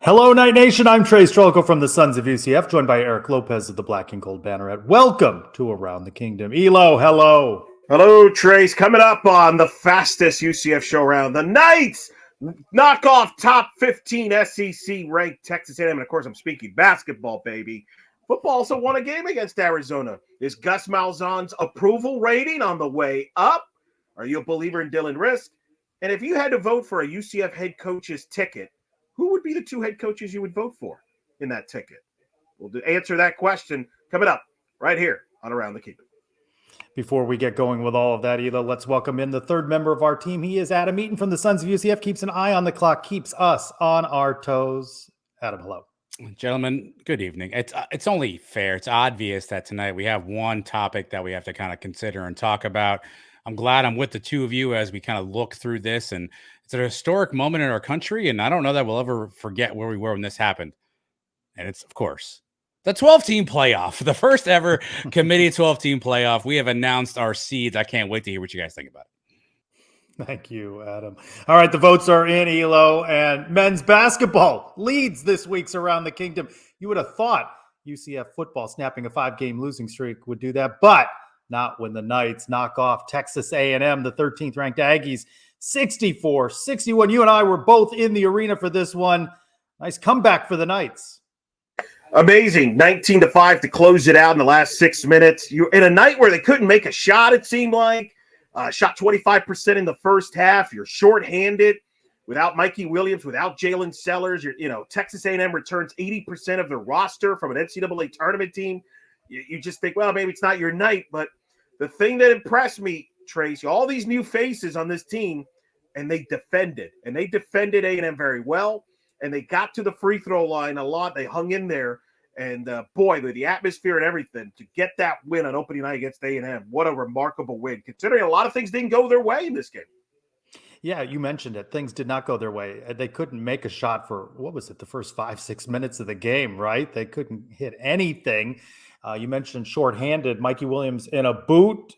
Hello, Night Nation. I'm Trylko from the Sons of UCF, joined by Eric Lopez of the Black and Gold Banneret. Welcome to Around the Kingdom. Elo, hello. Hello, Trace. Coming up on the fastest UCF show around, the Knights knock off top 15 SEC ranked Texas A&M. And of course, I'm speaking basketball, baby. Football also won a game against Arizona. Is Gus Malzahn's approval rating on the way up? Are you a believer in Rizk? And if you had to vote for a UCF head coach's ticket, who would be the two head coaches you would vote for in that ticket? We'll answer that question coming up right here on Around the Kingdom. Before we get going with all of that, Elo, let's welcome in the third member of our team. He is Adam Eaton from the Sons of UCF, keeps an eye on the clock, keeps us on our toes. Adam, hello. Gentlemen, good evening. It's only fair. It's obvious that tonight we have one topic that we have to kind of consider and talk about. I'm glad I'm with the two of you as we kind of look through this, and it's a historic moment in our country, and I don't know that we'll ever forget where we were when this happened. And it's, of course, the 12-team playoff, the first ever committee 12-team playoff. We have announced our seeds. I can't wait to hear what you guys think about it. Thank you, Adam. All right, the votes are in, Elo, and men's basketball leads this week's Around the Kingdom. You would have thought UCF football snapping a 5-game losing streak would do that, but not when the Knights knock off Texas A&M, the 13th ranked Aggies, 64-61. You and I were both in the arena for this one. Nice comeback for the Knights. Amazing. 19-5 to close it out in the last 6 minutes. You're in a night where they couldn't make a shot, it seemed like. Shot 25% in the first half. You're shorthanded without Mikey Williams, without Jalen Sellers. Texas A&M returns 80% of their roster from an NCAA tournament team. You just think, well, maybe it's not your night. But the thing that impressed me, Tracy, all these new faces on this team, and they defended. And they defended A&M very well. And they got to the free throw line a lot. They hung in there. And, boy, with the atmosphere and everything, to get that win on opening night against A&M, what a remarkable win, considering a lot of things didn't go their way in this game. Yeah, you mentioned it. Things did not go their way. They couldn't make a shot for, the first 5-6 minutes of the game, right? They couldn't hit anything. You mentioned shorthanded. Mikey Williams in a boot.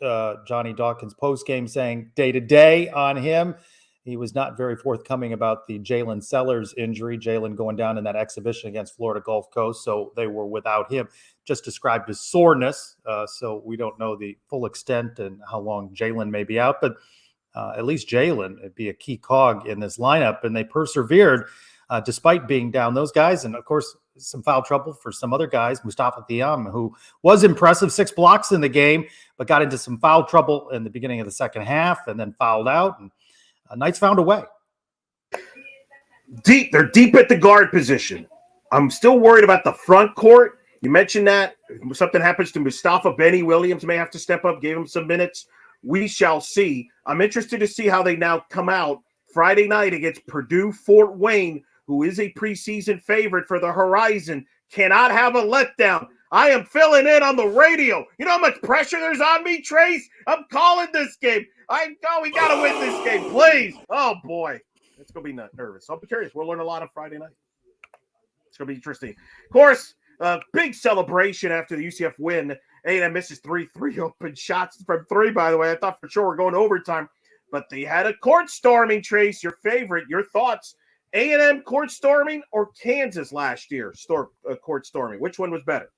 Johnny Dawkins postgame saying day-to-day on him. He was not very forthcoming about the Jalen Sellers injury. Jalen going down in that exhibition against Florida Gulf Coast, so they were without him. Just described as soreness, so we don't know the full extent and how long Jalen may be out, but at least Jalen would be a key cog in this lineup, and they persevered despite being down. Those guys, and of course, some foul trouble for some other guys. Mustafa Thiam, who was impressive, 6 blocks in the game, but got into some foul trouble in the beginning of the second half and then fouled out, and Knights found a way. They're deep at the guard position. I'm still worried about the front court. You mentioned that. If something happens to Mustafa, Benny Williams may have to step up, give him some minutes. We shall see. I'm interested to see how they now come out Friday night against Purdue Fort Wayne, who is a preseason favorite for the Horizon. Cannot have a letdown. I am filling in on the radio. You know how much pressure there's on me, Trace? I'm calling this game. We got to win this game, please. Oh, boy. It's going to be nervous. I'll be curious. We'll learn a lot on Friday night. It's going to be interesting. Of course, big celebration after the UCF win. A&M misses 3 open shots from 3, by the way. I thought for sure we're going to overtime. But they had a court storming, Trace, your favorite. Your thoughts? A&M court storming or Kansas last year court storming? Which one was better?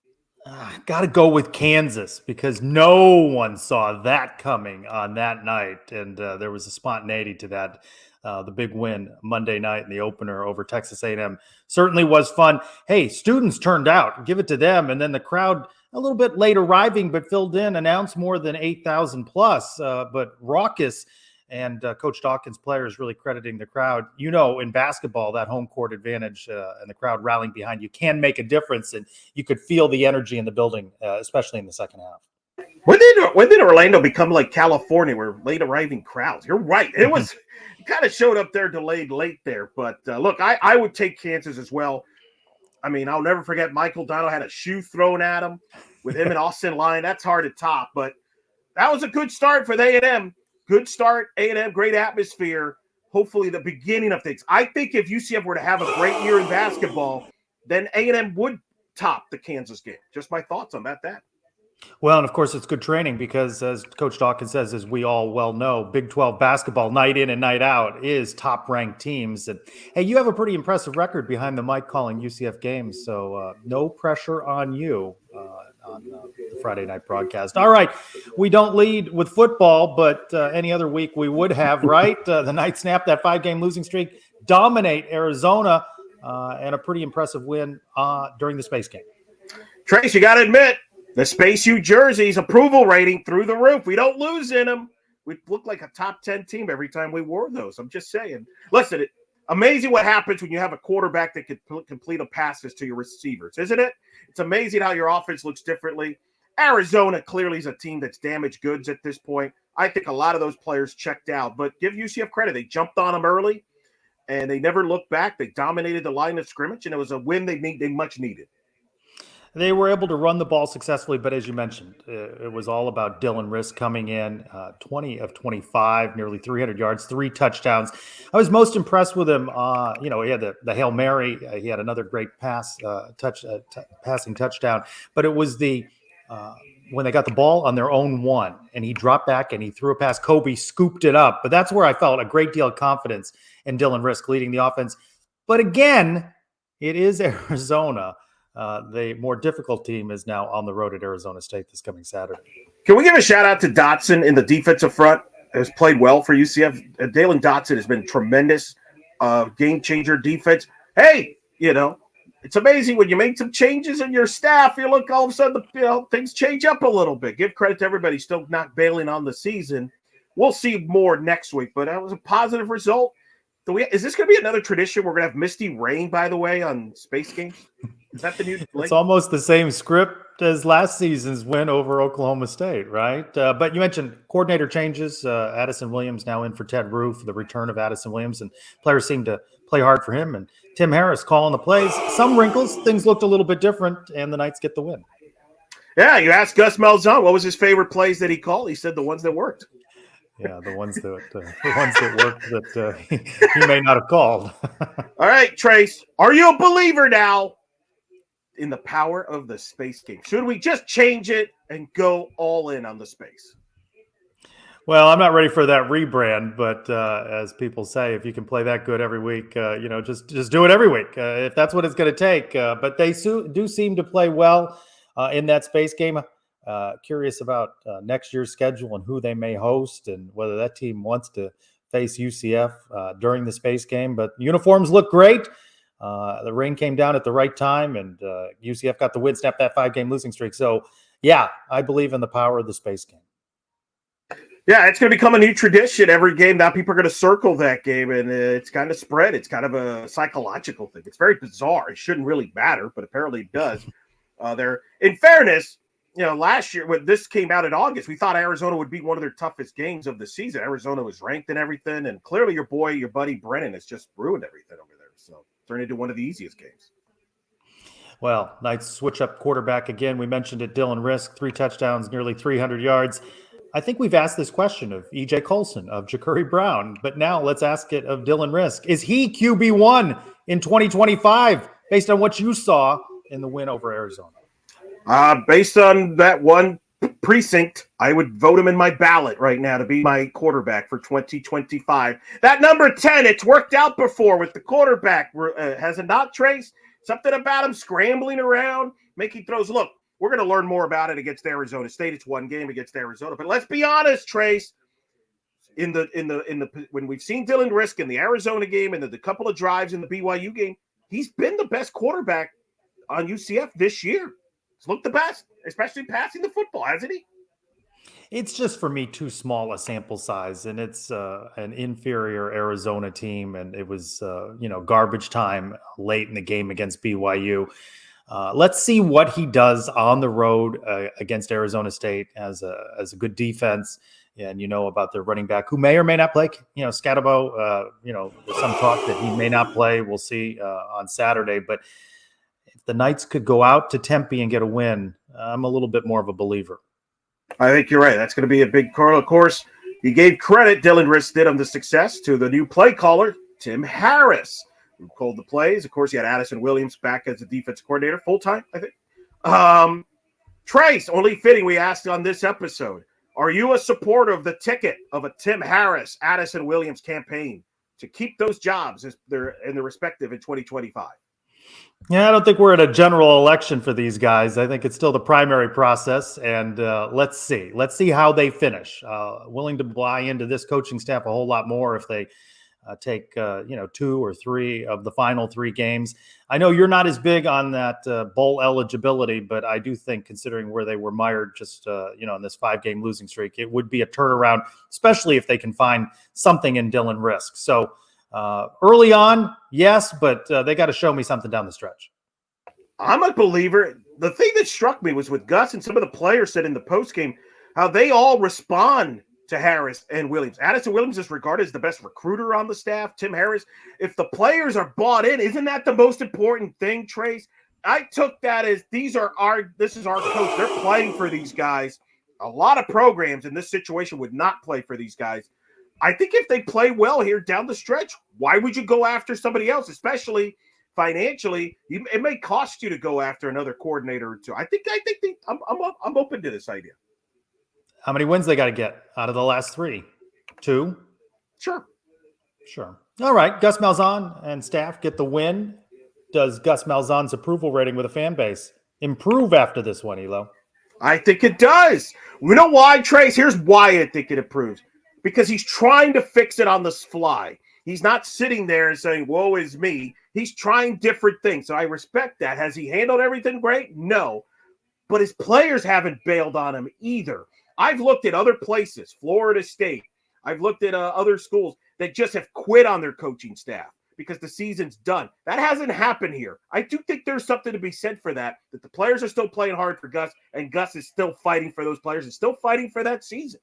Got to go with Kansas because no one saw that coming on that night. And there was a spontaneity to that. The big win Monday night in the opener over Texas A&M certainly was fun. Hey, students turned out. Give it to them. And then the crowd a little bit late arriving, but filled in, announced more than 8,000 plus, but raucous. And Coach Dawkins' players really crediting the crowd. In basketball, that home court advantage and the crowd rallying behind you can make a difference. And you could feel the energy in the building, especially in the second half. When did Orlando become like California, where late arriving crowds? You're right. It kind of showed up there delayed late there. But look, I would take Kansas as well. I mean, I'll never forget Michael Dono had a shoe thrown at him with him and Austin Lyon. That's hard to top. But that was a good start for the A&M. Good start, A&M, great atmosphere. Hopefully the beginning of things. I think if UCF were to have a great year in basketball, then A&M would top the Kansas game. Just my thoughts on that. Well, and of course, it's good training because, as Coach Dawkins says, as we all well know, Big 12 basketball night in and night out is top ranked teams. And hey, you have a pretty impressive record behind the mic calling UCF games. So no pressure on you on the Friday night broadcast. All right. We don't lead with football, but any other week we would have, right? The Knights snap that 5-game losing streak, dominate Arizona, and a pretty impressive win during the space game. Trace, you got to admit, the Space U jerseys approval rating through the roof. We don't lose in them. We look like a top 10 team every time we wore those. I'm just saying. Listen, amazing what happens when you have a quarterback that can complete a passes to your receivers, isn't it? It's amazing how your offense looks differently. Arizona clearly is a team that's damaged goods at this point. I think a lot of those players checked out, but give UCF credit. They jumped on them early, and they never looked back. They dominated the line of scrimmage, and it was a win they much needed. They were able to run the ball successfully, but as you mentioned, it was all about Dylan Rizk coming in 20 of 25, nearly 300 yards, 3 touchdowns. I was most impressed with him. He had the Hail Mary. He had another great passing touchdown, but it was when they got the ball on their own 1 and he dropped back and he threw a pass. Kobe scooped it up, but that's where I felt a great deal of confidence in Dylan Rizk leading the offense. But again, it is Arizona. The more difficult team is now on the road at Arizona State this coming Saturday. Can we give a shout out to Dotson in the defensive front? Has played well for UCF. Dalen Dotson has been tremendous, game changer defense. Hey, it's amazing when you make some changes in your staff. You look all of a sudden, things change up a little bit. Give credit to everybody still not bailing on the season. We'll see more next week, but that was a positive result. Is this going to be another tradition? We're going to have misty rain, by the way, on space games. Is that the new? It's almost the same script as last season's win over Oklahoma State, right? But you mentioned coordinator changes. Addison Williams now in for Ted Roof, the return of Addison Williams, and players seem to play hard for him. And Tim Harris calling the plays. Some wrinkles, things looked a little bit different, and the Knights get the win. Yeah, you asked Gus Malzahn what was his favorite plays that he called. He said the ones that worked. Yeah, the ones that worked that he may not have called. All right, Trace, are you a believer now in the power of the space game? Should we just change it and go all in on the space? Well, I'm not ready for that rebrand, but as people say, if you can play that good every week, just do it every week if that's what it's going to take. But they do seem to play well in that space game. Curious about next year's schedule and who they may host and whether that team wants to face UCF during the space game. But uniforms look great. The rain came down at the right time, and UCF got the win, snapped that 5-game losing streak. So, yeah, I believe in the power of the space game. Yeah, it's going to become a new tradition every game. Now people are going to circle that game, and it's kind of spread. It's kind of a psychological thing. It's very bizarre. It shouldn't really matter, but apparently it does. In fairness, last year when this came out in August, we thought Arizona would be one of their toughest games of the season. Arizona was ranked and everything, and clearly your buddy Brennan has just ruined everything over there. So turned into one of the easiest games. Well, Knights switch up quarterback again. We mentioned it, Dylan Rizk, 3 touchdowns, nearly 300 yards. I think we've asked this question of E.J. Colson, of Ja'Cory Brown, but now let's ask it of Dylan Rizk. Is he QB1 in 2025 based on what you saw in the win over Arizona? Based on that one precinct, I would vote him in my ballot right now to be my quarterback for 2025. That number 10, it's worked out before with the quarterback. Has it not, Trace? Something about him scrambling around, making throws. Look, we're going to learn more about it against Arizona State. It's one game against Arizona, but let's be honest, Trace. When we've seen Dylan Rizk in the Arizona game and the couple of drives in the BYU game, he's been the best quarterback on UCF this year. He's looked the best, especially passing the football, hasn't he? It's just, for me, too small a sample size, and it's an inferior Arizona team, and it was garbage time late in the game against BYU. Let's see what he does on the road against Arizona State as a good defense. And about their running back who may or may not play. Scatabo, there's some talk that he may not play. We'll see on Saturday. But if the Knights could go out to Tempe and get a win, I'm a little bit more of a believer. I think you're right. That's going to be a big call. Of course, he gave credit, Dylan Rizk did, on the success to the new play caller, Tim Harris, who called the plays. Of course, he had Addison Williams back as a defense coordinator full-time, I think. Trace, only fitting we asked on this episode, are you a supporter of the ticket of a Tim Harris, Addison Williams campaign to keep those jobs as they're in the respective in 2025? Yeah, I don't think we're in a general election for these guys. I think it's still the primary process, and let's see. Let's see how they finish. Willing to buy into this coaching staff a whole lot more if they take 2 or 3 of the final 3 games. I know you're not as big on that bowl eligibility, but I do think, considering where they were mired just in this 5-game losing streak, it would be a turnaround, especially if they can find something in Dylan Rizk. So early on, yes, but they got to show me something down the stretch. I'm a believer. The thing that struck me was with Gus and some of the players said in the postgame how they all respond to Harris and Williams. Addison Williams is regarded as the best recruiter on the staff. Tim Harris, if the players are bought in, isn't that the most important thing, Trace? I took that as this is our coach. They're playing for these guys. A lot of programs in this situation would not play for these guys. I think if they play well here down the stretch, why would you go after somebody else, especially financially? It may cost you to go after another coordinator or two. I'm open to this idea. How many wins they got to get out of the last 3? 2? Sure. All right. Gus Malzahn and staff get the win. Does Gus Malzahn's approval rating with a fan base improve after this one, Elo? I think it does. You know why, Trace? Here's why I think it improves. Because he's trying to fix it on the fly. He's not sitting there and saying, woe is me. He's trying different things. So I respect that. Has he handled everything great? No. But his players haven't bailed on him either. I've looked at other places, Florida State. I've looked at other schools that just have quit on their coaching staff because the season's done. That hasn't happened here. I do think there's something to be said for that the players are still playing hard for Gus, and Gus is still fighting for those players and still fighting for that season.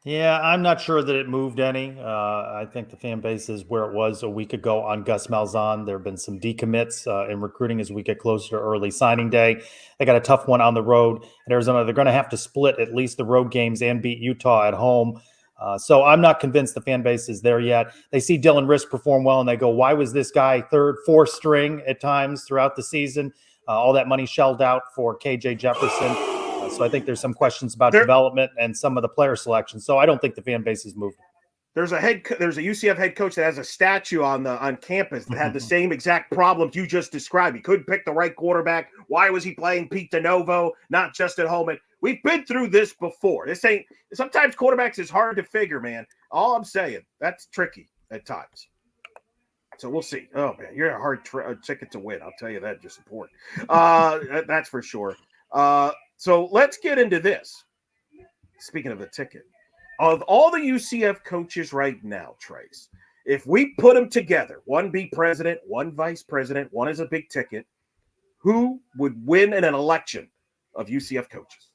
Yeah, I'm not sure that it moved any. I think the fan base is where it was a week ago on Gus Malzahn. There have been some decommits in recruiting as we get closer to early signing day. They got a tough one on the road at Arizona. They're going to have to split at least the road games and beat Utah at home. So I'm not convinced the fan base is there yet. They see Dylan Rizk perform well, and they go, why was this guy 3rd, 4th string at times throughout the season? All that money shelled out for KJ Jefferson. So I think there's some questions about development and some of the player selection. So I don't think the fan base has moved. There's a UCF head coach that has a statue on campus that had the same exact problems you just described. He couldn't pick the right quarterback. Why was he playing Pete DeNovo, not just at home? And we've been through this before. Sometimes quarterbacks is hard to figure, man. All I'm saying, that's tricky at times. So we'll see. Oh man, you're a hard ticket to win. I'll tell you that. Just support. That's for sure. So let's get into this. Speaking of the ticket, of all the UCF coaches right now, Trace, if we put them together, one be president, one vice president, one is a big ticket, who would win in an election of UCF coaches?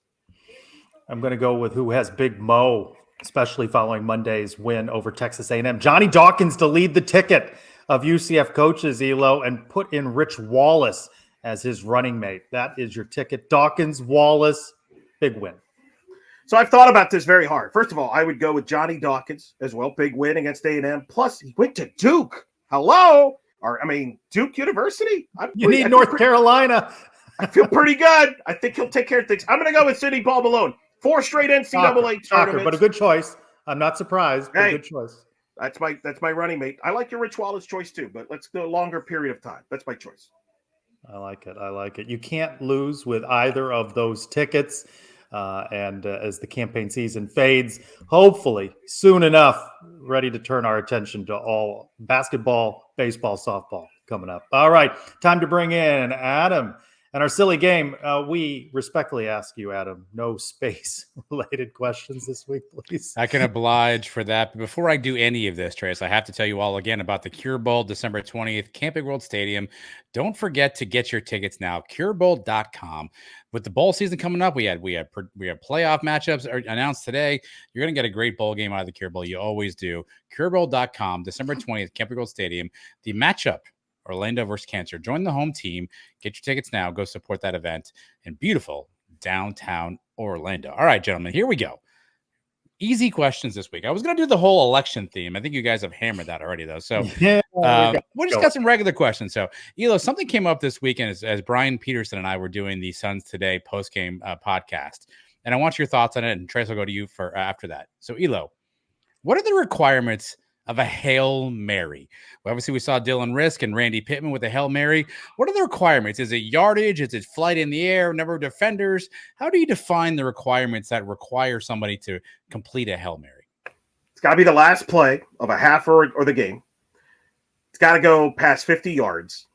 I'm going to go with who has Big Mo, especially following Monday's win over Texas A&M. Johnny Dawkins to lead the ticket of UCF coaches, Elo, and put in Rich Wallace as his running mate. That is your ticket. Dawkins, Wallace, big win. So I've thought about this very hard. First of all, I would go with Johnny Dawkins as well. Big win against A&M. Plus, he went to Duke. Hello? Duke University? You need North Carolina. I feel pretty good. I think he'll take care of things. I'm going to go with Sidney Paul Malone. 4 straight NCAA tournaments. But a good choice. I'm not surprised. But a good choice. That's my running mate. I like your Rich Wallace choice too, but let's do a longer period of time. That's my choice. I like it. You can't lose with either of those tickets. And as the campaign season fades, hopefully soon enough, ready to turn our attention to all basketball, baseball, softball coming up. All right, time to bring in Adam. And our silly game, we respectfully ask you, Adam, no space-related questions this week, please. I can oblige for that. But before I do any of this, Trace, I have to tell you all again about the Cure Bowl, December 20th, Camping World Stadium. Don't forget to get your tickets now, curebowl.com. With the bowl season coming up, we have playoff matchups announced today. You're going to get a great bowl game out of the Cure Bowl. You always do. Curebowl.com, December 20th, Camping World Stadium. The matchup, Orlando versus Cancer. Join the home team. Get your tickets now. Go support that event in beautiful downtown Orlando. All right, gentlemen, here we go. easy questions this week. I was going to do the whole election theme. I think you guys have hammered that already, though. So Yeah, we just got some regular questions. So, Elo, something came up this weekend as Brian Peterson and I were doing the Suns Today post-game podcast. And I want your thoughts on it. And Trace will go to you for after that. So, Elo, what are the requirements of a Hail Mary? Well, obviously, we saw Dylan Rizk and Randy Pittman with a Hail Mary. What are the requirements? Is it yardage? Is it flight in the air? Number of defenders? How do you define the requirements that require somebody to complete a Hail Mary? It's got to be the last play of a half or the game. It's got to go past 50 yards.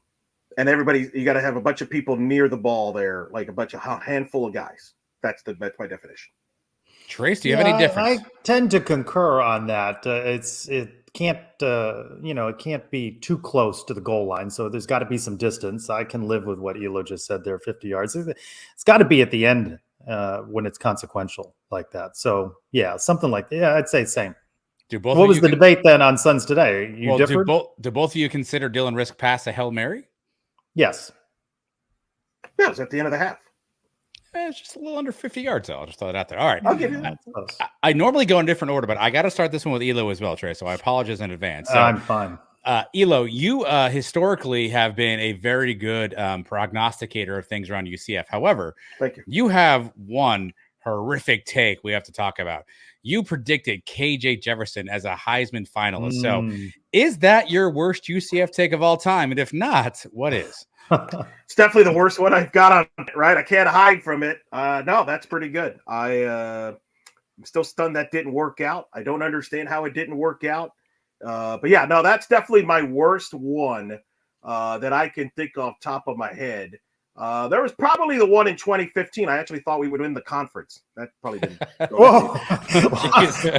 And you got to have a bunch of people near the ball there, like a handful of guys. That's my definition. Trace, do you have any difference? I tend to concur on that. It can't be too close to the goal line, so there's got to be some distance. I can live with what Elo just said there, 50 yards. It's got to be at the end when it's consequential like that. So yeah, something like that. Yeah, I'd say same. What was the debate then on Suns Today? You differed? Do both of you consider Dylan Rizk pass a Hail Mary? Yes. Yeah, it was at the end of the half. It's just a little under 50 yards, though. I'll just throw it out there. All right. I'll give you that. I normally go in different order, but I got to start this one with Elo as well, Trey. So I apologize in advance. So, I'm fine. Elo, you historically have been a very good prognosticator of things around UCF. However, thank you. You have one horrific take we have to talk about. You predicted KJ Jefferson as a Heisman finalist. So is that your worst UCF take of all time? And if not, what is? It's definitely the worst one I've got on it, right? I can't hide from it. No, that's pretty good. I'm still stunned that didn't work out. I don't understand how it didn't work out. But yeah, no, that's definitely my worst one that I can think off top of my head. There was probably the one in 2015. I actually thought we would win the conference. That probably didn't go. Whoa.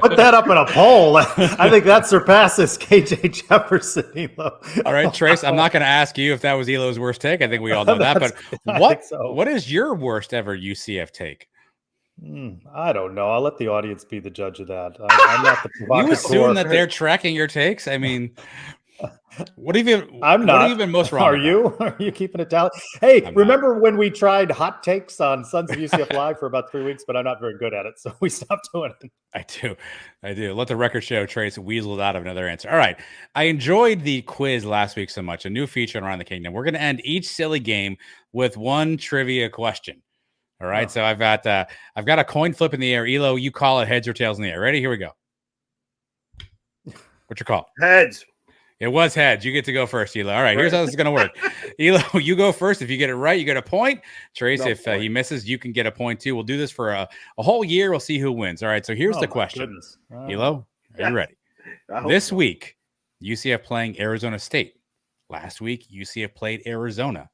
Put that up in a poll. I think that surpasses KJ Jefferson, Elo. All right, Trace, I'm not going to ask you if that was Elo's worst take. I think we all know that. But what is your worst ever UCF take? I don't know. I'll let the audience be the judge of that. I'm not the provocateur. You assume that they're tracking your takes? I mean... I'm not. What have you been most wrong? Are you keeping it down? Hey, remember when we tried hot takes on Sons of UCF Live for about 3 weeks, but I'm not very good at it, so we stopped doing it. I do. Let the record show Trace weaseled out of another answer. All right. I enjoyed the quiz last week so much. A new feature around the kingdom. We're going to end each silly game with one trivia question. All right. So I've got a coin flip in the air. Elo, you call it heads or tails in the air. Ready? Here we go. What's your call? Heads. It was heads. You get to go first, Elo. All right, here's how this is going to work. Elo, you go first. If you get it right, you get a point. Trace, if he misses, you can get a point too. We'll do this for a whole year. We'll see who wins. All right, so here's the question. Elo, are you ready? This week, UCF playing Arizona State. Last week, UCF played Arizona.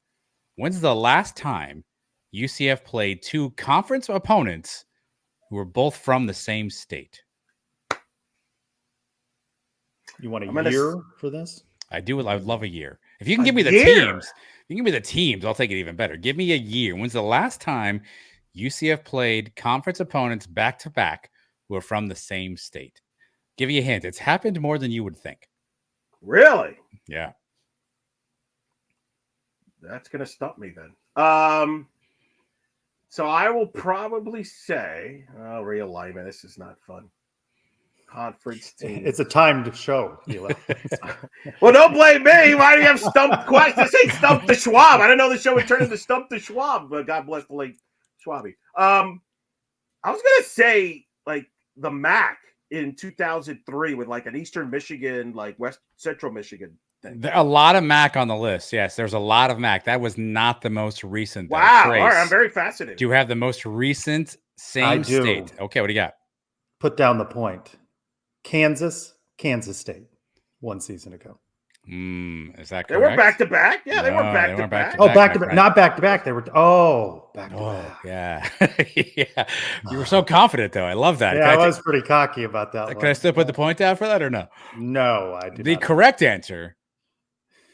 When's the last time UCF played two conference opponents who were both from the same state? You want a year for this? I do. I would love a year. If you can give me the teams, I'll take it even better. Give me a year. When's the last time UCF played conference opponents back to back who are from the same state? Give you a hint. It's happened more than you would think. Really? Yeah. That's gonna stump me then. So I will probably say, realignment. This is not fun. Conference team. It's a timed show. Well, don't blame me. Why do you have stump questions? Say stump the Schwab. I didn't know the show would turn into stump the Schwab, but God bless the late Schwabi. I was gonna say like the MAC in 2003 with like an Eastern Michigan, like West Central Michigan thing. There are a lot of MAC on the list. Yes, there's a lot of MAC. That was not the most recent. Wow. All right, I'm very fascinated. Do you have the most recent same state? Okay, what do you got? Put down the point. Kansas State, 1 season ago. Is that correct? They were back to back. Yeah, they were back to back. Oh, back to back, not back to back. They were back to back. Yeah, yeah. You were so confident, though. I love that. Yeah, I was pretty cocky about that. Can I still put the point down for that or no? No, I did. The correct answer.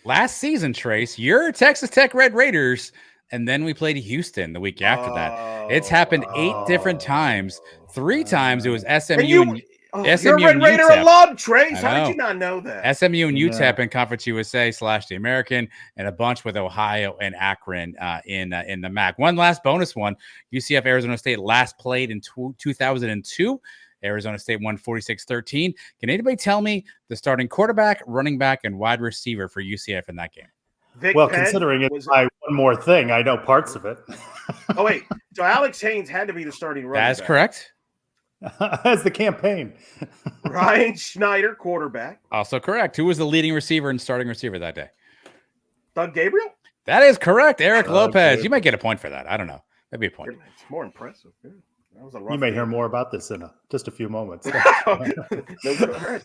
Last season, Trace, your Texas Tech Red Raiders, and then we played Houston the week after that. It's happened 8 different times. 3 times it was SMU. SMU you're a Red Raider alum, Trace. How did you not know that? SMU and UTEP in Conference USA / the American, and a bunch with Ohio and Akron in the MAC. One last bonus one. UCF Arizona State last played in 2002. Arizona State won 46-13. Can anybody tell me the starting quarterback, running back, and wide receiver for UCF in that game? Well, considering it's my one more thing, I know parts of it. Oh, wait. So Alex Haynes had to be the starting running back. That is correct. As the campaign. Ryan Schneider, quarterback. Also correct. Who was the leading receiver and starting receiver that day? Doug Gabriel? That is correct. Eric Lopez. You might get a point for that. I don't know. That'd be a point. It's more impressive. Yeah. That was a rough you may game. hear more about this in just a few moments.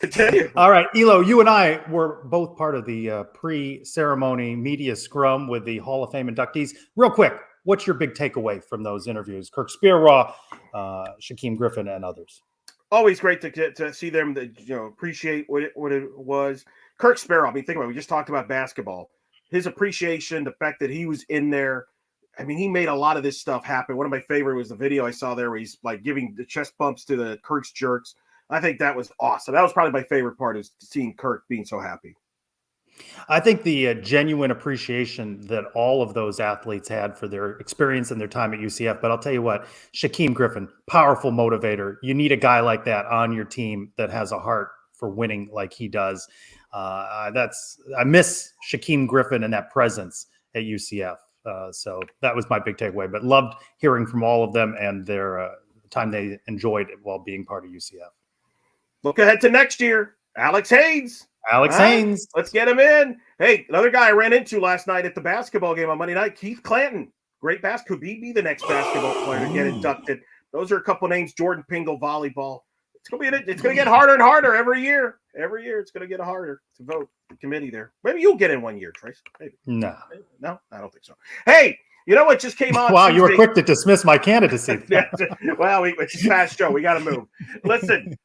Continue. All right, Elo, you and I were both part of the pre-ceremony media scrum with the Hall of Fame inductees. Real quick, what's your big takeaway from those interviews? Kirk Spearraw, Shaquem Griffin, and others. Always great to see them, appreciate what it was. Kirk Spearraw, I mean, think about it. We just talked about basketball. His appreciation, the fact that he was in there. I mean, he made a lot of this stuff happen. One of my favorite was the video I saw there where he's like giving the chest bumps to the Kirk's jerks. I think that was awesome. That was probably my favorite part, is seeing Kirk being so happy. I think the genuine appreciation that all of those athletes had for their experience and their time at UCF. But I'll tell you what, Shaquem Griffin, powerful motivator. You need a guy like that on your team that has a heart for winning like he does. I miss Shaquem Griffin and that presence at UCF. So that was my big takeaway, but loved hearing from all of them and their time they enjoyed while being part of UCF. Look ahead to next year. Alex Haynes. Haynes. Let's get him in. Hey, another guy I ran into last night at the basketball game on Monday night, Keith Clanton. Great basketball. Could be the next basketball player to get inducted. Those are a couple names. Jordan Pingle, volleyball. It's gonna get harder and harder every year. Every year it's gonna get harder to vote. The committee there. Maybe you'll get in one year, Trace. Maybe. No, I don't think so. Hey, you know what just came on? Wow, Tuesday? you were quick to dismiss my candidacy. Well, it's a fast show. We got to move. Listen,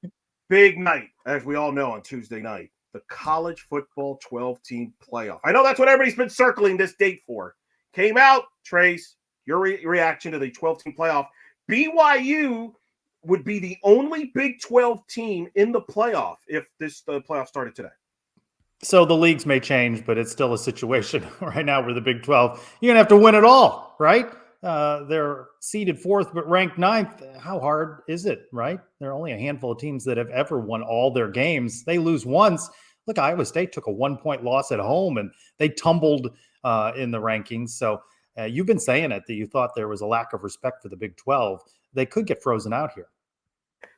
big night, as we all know, on Tuesday night, the college football 12-team playoff. I know that's what everybody's been circling this date for. Came out, Trace. Your reaction to the 12-team playoff? BYU would be the only Big 12 team in the playoff if the playoff started today. So the leagues may change, but it's still a situation right now where the Big 12, you're going to have to win it all, right? They're seeded 4th, but ranked 9th. How hard is it, right? There are only a handful of teams that have ever won all their games. They lose once. Look, Iowa State took a 1-point loss at home, and they tumbled in the rankings. So you've been saying it, that you thought there was a lack of respect for the Big 12. They could get frozen out here.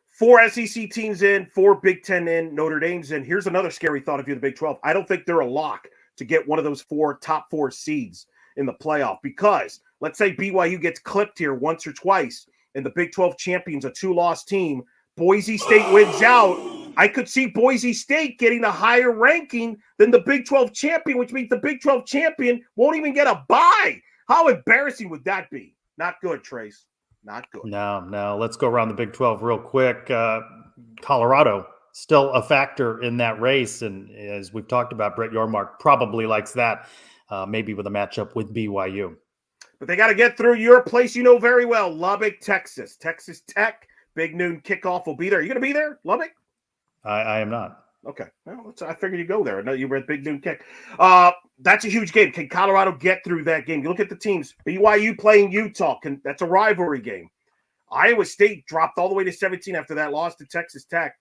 4 SEC teams in, 4 Big 10 in, Notre Dame's in. Here's another scary thought if you're the Big 12. I don't think they're a lock to get one of those top 4 seeds in the playoff, because let's say BYU gets clipped here once or twice and the Big 12 champion's a 2-loss team. Boise State wins out. I could see Boise State getting a higher ranking than the Big 12 champion, which means the Big 12 champion won't even get a bye. How embarrassing would that be? Not good, Trace. Not good. No. Let's go around the Big 12 real quick. Colorado, still a factor in that race. And as we've talked about, Brett Yormark probably likes that, maybe with a matchup with BYU. But they got to get through your place you know very well, Lubbock, Texas. Texas Tech, big noon kickoff will be there. Are you going to be there, Lubbock? I am not. Okay. Well, I figured you'd go there. I know you were at big noon kick. That's a huge game. Can Colorado get through that game? You look at the teams. BYU playing Utah. That's a rivalry game. Iowa State dropped all the way to 17 after that loss to Texas Tech.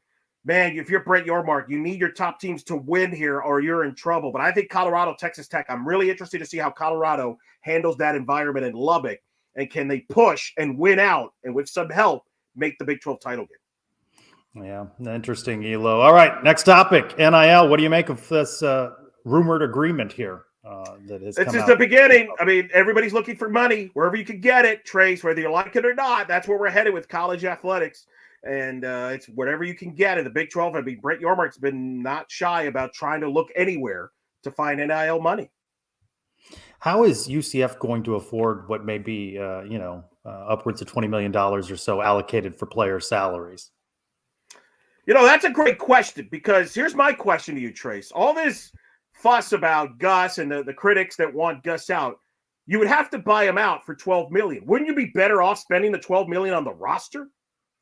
Man, if you're Brett Yormark, you need your top teams to win here or you're in trouble. But I think Colorado, Texas Tech, I'm really interested to see how Colorado handles that environment in Lubbock. And can they push and win out and with some help make the Big 12 title game? Yeah, interesting, Elo. All right, next topic, NIL. What do you make of this rumored agreement here? It's just the beginning. I mean, everybody's looking for money wherever you can get it, Trace, whether you like it or not. That's where we're headed with college athletics. And it's whatever you can get in the Big 12. I mean, Brett Yormark's been not shy about trying to look anywhere to find NIL money. How is UCF going to afford what may be, upwards of $20 million or so allocated for player salaries? That's a great question, because here's my question to you, Trace. All this fuss about Gus and the critics that want Gus out, you would have to buy him out for $12 million. Wouldn't you be better off spending the $12 million on the roster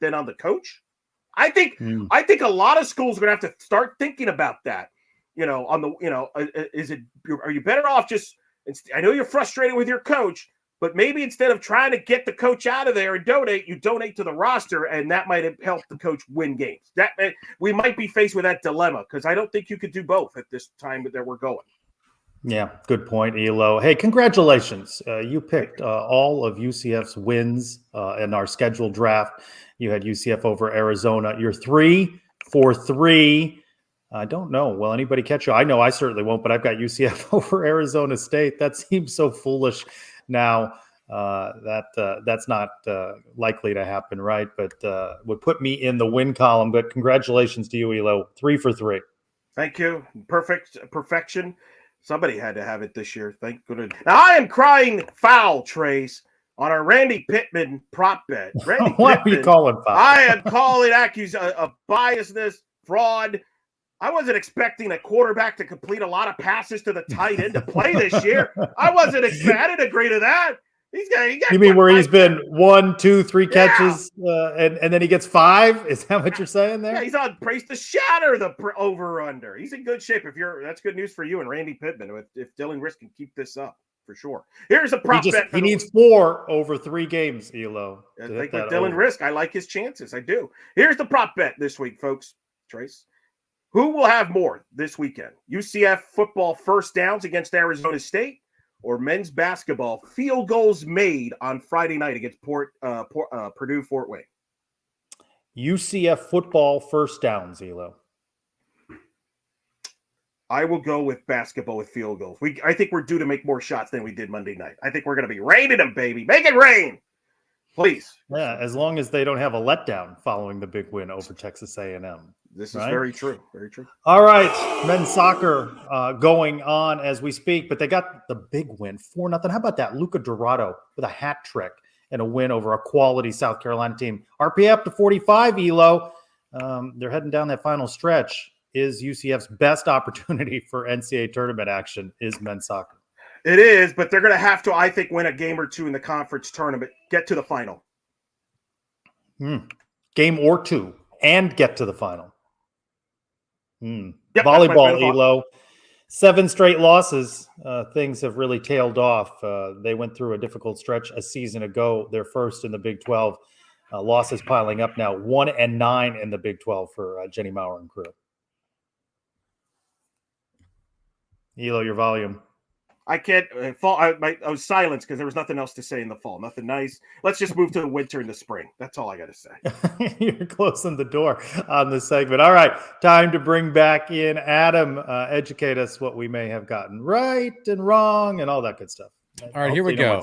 than on the coach? I think a lot of schools are going to have to start thinking about that. Are you better off just? I know you're frustrated with your coach. But maybe instead of trying to get the coach out of there and donate, you donate to the roster, and that might have helped the coach win games. We might be faced with that dilemma because I don't think you could do both at this time that we're going. Yeah, good point, Elo. Hey, congratulations. You picked all of UCF's wins in our scheduled draft. You had UCF over Arizona. You're 3 for 3. I don't know. Will anybody catch you? I know I certainly won't, but I've got UCF over Arizona State. That seems so foolish now. That's not likely to happen, right? But would put me in the win column. But congratulations to you, Elo. 3 for 3. Thank you. Perfection. Somebody had to have it this year. Thank goodness. Now I am crying foul, Trace, on our Randy Pittman prop bet. What are you calling foul? I am calling of biasness, fraud. I wasn't expecting a quarterback to complete a lot of passes to the tight end to play this year. I didn't agree to that. You mean where he's been 1, 2, 3 catches, and then he gets 5? Is that what you're saying there? Yeah, he's on pace to shatter the over/under. He's in good shape. That's good news for you and Randy Pittman. If Dylan Rizk can keep this up, for sure. Here's a prop bet. He needs 4 over 3 games, Elo. I think with Dylan Rizk, I like his chances. I do. Here's the prop bet this week, folks. Trace, who will have more this weekend? UCF football first downs against Arizona State, or men's basketball field goals made on Friday night against Purdue Fort Wayne? UCF football first downs, Elo. I will go with basketball with field goals. I think we're due to make more shots than we did Monday night. I think we're going to be raining them, baby. Make it rain, please. Yeah, as long as they don't have a letdown following the big win over Texas A&M. This is very true. Very true. All right. Men's soccer going on as we speak, but they got the big win, 4-0. How about that? Luca Dorado with a hat trick and a win over a quality South Carolina team. RPA up to 45, Elo. They're heading down that final stretch. Is UCF's best opportunity for NCAA tournament action is men's soccer. It is, but they're going to have to, I think, win a game or two in the conference tournament, get to the final. Game or two and get to the final. Yep, volleyball, Elo. 7 straight losses. Things have really tailed off. They went through a difficult stretch a season ago. They're first in the Big 12. Losses piling up now. 1-9 in the Big 12 for Jenny Maurer and crew. Elo, your volume. I can't fall. I was silenced because there was nothing else to say in the fall. Nothing nice. Let's just move to the winter and the spring. That's all I got to say. You're closing the door on this segment. All right, time to bring back in Adam. Educate us what we may have gotten right and wrong and all that good stuff. All right, here we go.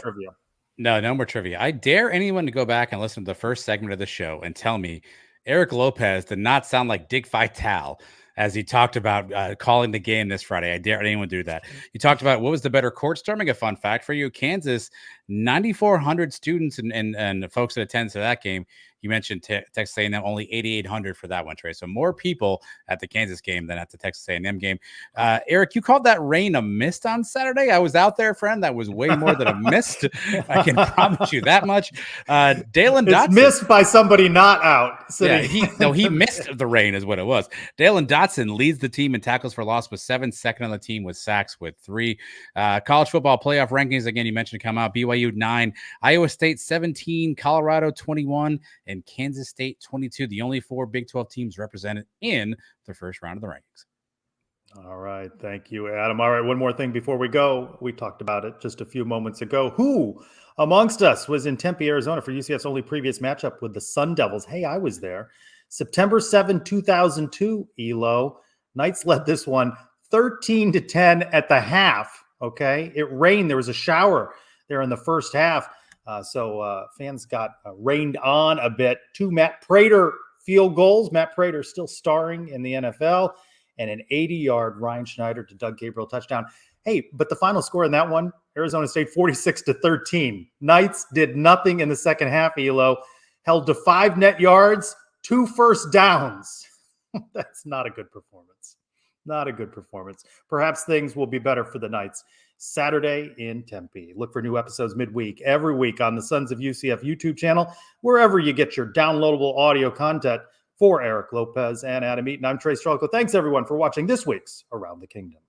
No more trivia. I dare anyone to go back and listen to the first segment of the show and tell me Eric Lopez did not sound like Dick Vitale as he talked about calling the game this Friday. I dare anyone do that. You talked about what was the better court storming. A fun fact for you: Kansas, 9,400 students and folks that attended to that game. You mentioned Texas A&M, only 8,800 for that one, Trey. So more people at the Kansas game than at the Texas A&M game. Eric, you called that rain a mist on Saturday. I was out there, friend. That was way more than a mist. I can promise you that much. Dalen Dotson. It's missed by somebody not out. So yeah, he missed the rain is what it was. Dalen Dotson leads the team in tackles for loss with 7, second on the team with sacks with 3. College football playoff rankings, again, you mentioned to come out. BYU 9, Iowa State 17, Colorado 21, and Kansas State 22, the only 4 Big 12 teams represented in the first round of the rankings. All right. Thank you, Adam. All right. One more thing before we go. We talked about it just a few moments ago. Who amongst us was in Tempe, Arizona for UCF's only previous matchup with the Sun Devils? Hey, I was there. September 7, 2002, Elo. Knights led this one 13-10 at the half. Okay. It rained. There was a shower there in the first half. So fans got rained on a bit. 2 Matt Prater field goals. Matt Prater still starring in the NFL, and an 80-yard Ryan Schneider to Doug Gabriel touchdown. Hey, but the final score in that one, Arizona State 46-13. Knights did nothing in the second half, Elo. Held to 5 net yards, 2 first downs. That's not a good performance. Not a good performance. Perhaps things will be better for the Knights Saturday in Tempe. Look for new episodes midweek, every week on the Sons of UCF YouTube channel, wherever you get your downloadable audio content. For Eric Lopez and Adam Eaton, I'm Trylko. Thanks, everyone, for watching this week's Around the Kingdom.